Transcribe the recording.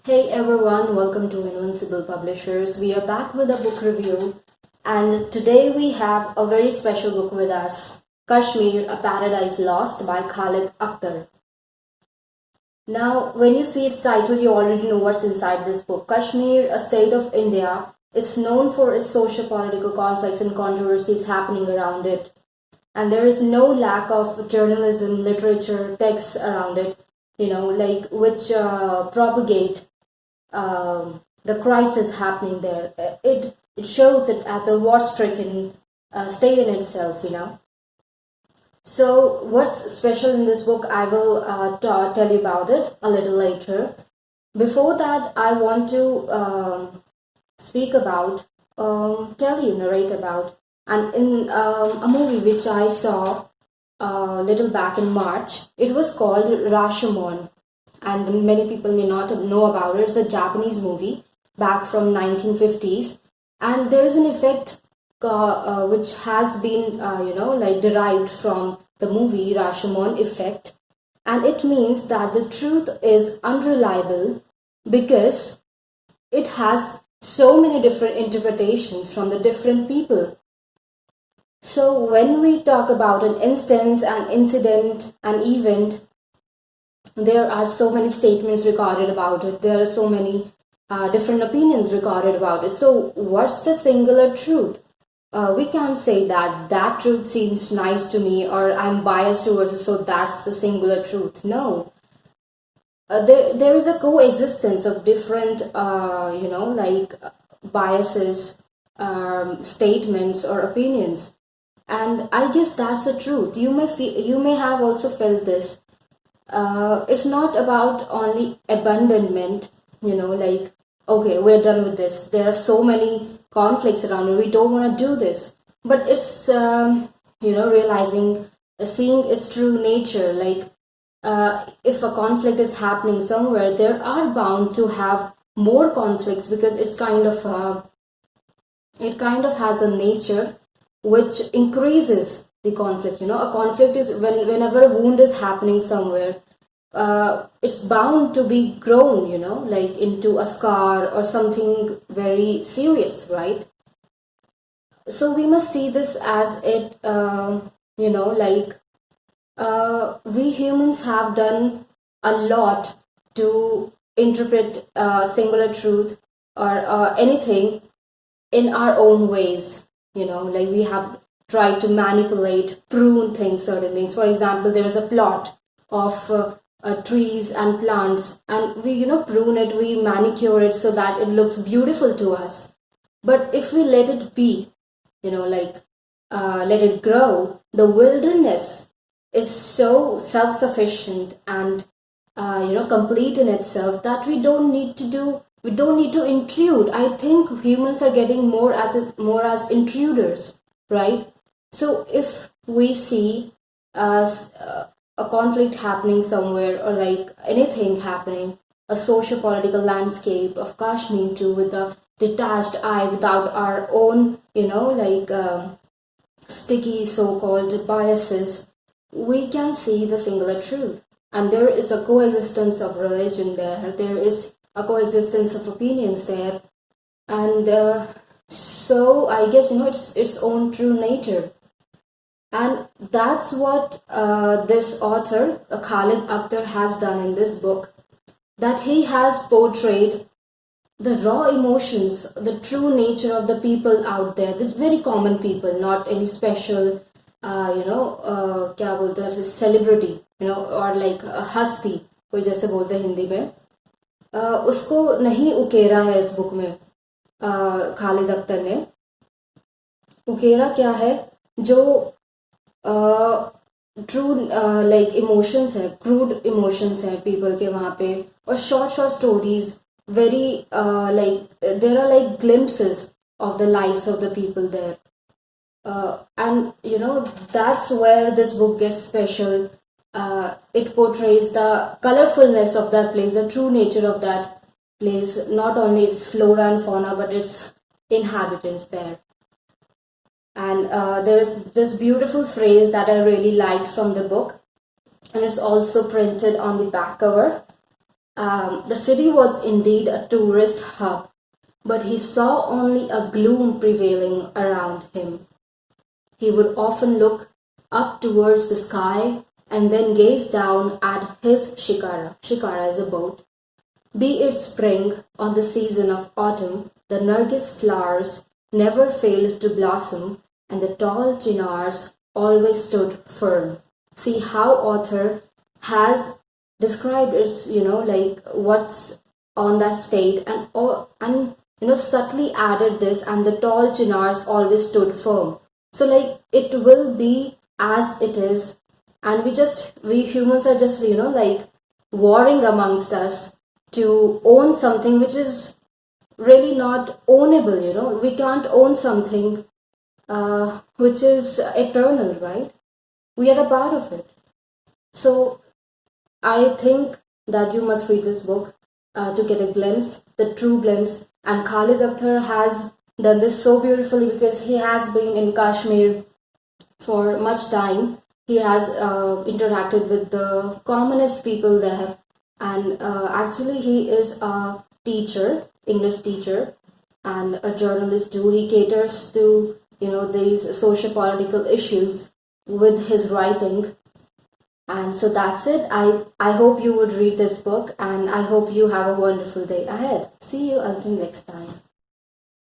Hey everyone, welcome to Invincible Publishers. We are back with a book review, and today we have a very special book with us, Kashmir, A Paradise Lost by Khalid Akhtar. Now, when you see its title, you already know what's inside this book. Kashmir, a state of India, is known for its socio-political conflicts and controversies happening around it. And there is no lack of journalism, literature, texts around it, which propagate the crisis happening there. It shows it as a war-stricken state in itself. So what's special in this book, I will tell you about it a little later. Before that, I want to narrate about, and in a movie which I saw little back in March. It was called Rashomon, and many people may not know about it. It's a Japanese movie back from 1950s, and there is an effect which has been derived from the movie Rashomon effect, and it means that the truth is unreliable because it has so many different interpretations from the different people. So when we talk about an instance, an incident, an event, there are so many statements recorded about it. There are so many different opinions recorded about it. So what's the singular truth? We can't say that truth seems nice to me, or I'm biased towards it, so that's the singular truth. No. There is a coexistence of different, biases, statements, or opinions. And I guess that's the truth. You may have also felt this. It's not about only abandonment, okay, we're done with this. There are so many conflicts around it. We don't want to do this. But it's, realizing, seeing its true nature. If a conflict is happening somewhere, there are bound to have more conflicts because it kind of has a nature which increases the conflict. A conflict is whenever a wound is happening somewhere, it's bound to be grown, into a scar or something very serious, right? So we must see this as it, we humans have done a lot to interpret singular truth or anything in our own ways. We have tried to manipulate, prune things, certain things. For example, there is a plot of trees and plants, and we, prune it, we manicure it so that it looks beautiful to us. But if we let it be, let it grow, the wilderness is so self-sufficient and, complete in itself that we don't need to intrude. I think humans are getting more as intruders, right? So if we see a conflict happening somewhere, or anything happening, a socio-political landscape of Kashmir too, with a detached eye, without our own, sticky so-called biases, we can see the singular truth. And there is a coexistence of religion there. There is a coexistence of opinions there, and so I guess it's its own true nature, and that's what this author Khalid Akhtar has done in this book. That he has portrayed the raw emotions, the true nature of the people out there, the very common people, not any special, क्या बोलते हैं, celebrity, or like a हस्ती, कोई जैसे बोलते हैं हिंदी में. उसको नहीं उकेरा है इस बुक में खालिद अख्तर ने. उकेरा क्या है, जो ट्रू इमोशंस है, क्रूड इमोशंस है पीपल के वहाँ पे, और short stories, very there are glimpses of the lives of the people there, and that's where this book gets special. It portrays the colorfulness of that place, the true nature of that place, not only its flora and fauna but its inhabitants there. And there is this beautiful phrase that I really liked from the book, and it's also printed on the back cover. The city was indeed a tourist hub, but he saw only a gloom prevailing around him. He would often look up towards the sky and then gaze down at his shikara. Shikara is a boat. Be it spring or the season of autumn, the nargis flowers never failed to blossom, and the tall chinars always stood firm. See how author has described its, like what's on that state, and subtly added this, and the tall chinars always stood firm. So like it will be as it is, and we humans are just like warring amongst us to own something which is really not ownable. We can't own something which is eternal, right? We are a part of it. So I think that you must read this book to get a glimpse, the true glimpse. And Khalid Akhtar has done this so beautifully because he has been in Kashmir for much time. He has interacted with the commonest people there, and actually he is a teacher, English teacher, and a journalist too. He caters to these socio-political issues with his writing. And so that's it. I hope you would read this book, and I hope you have a wonderful day ahead. See you until next time.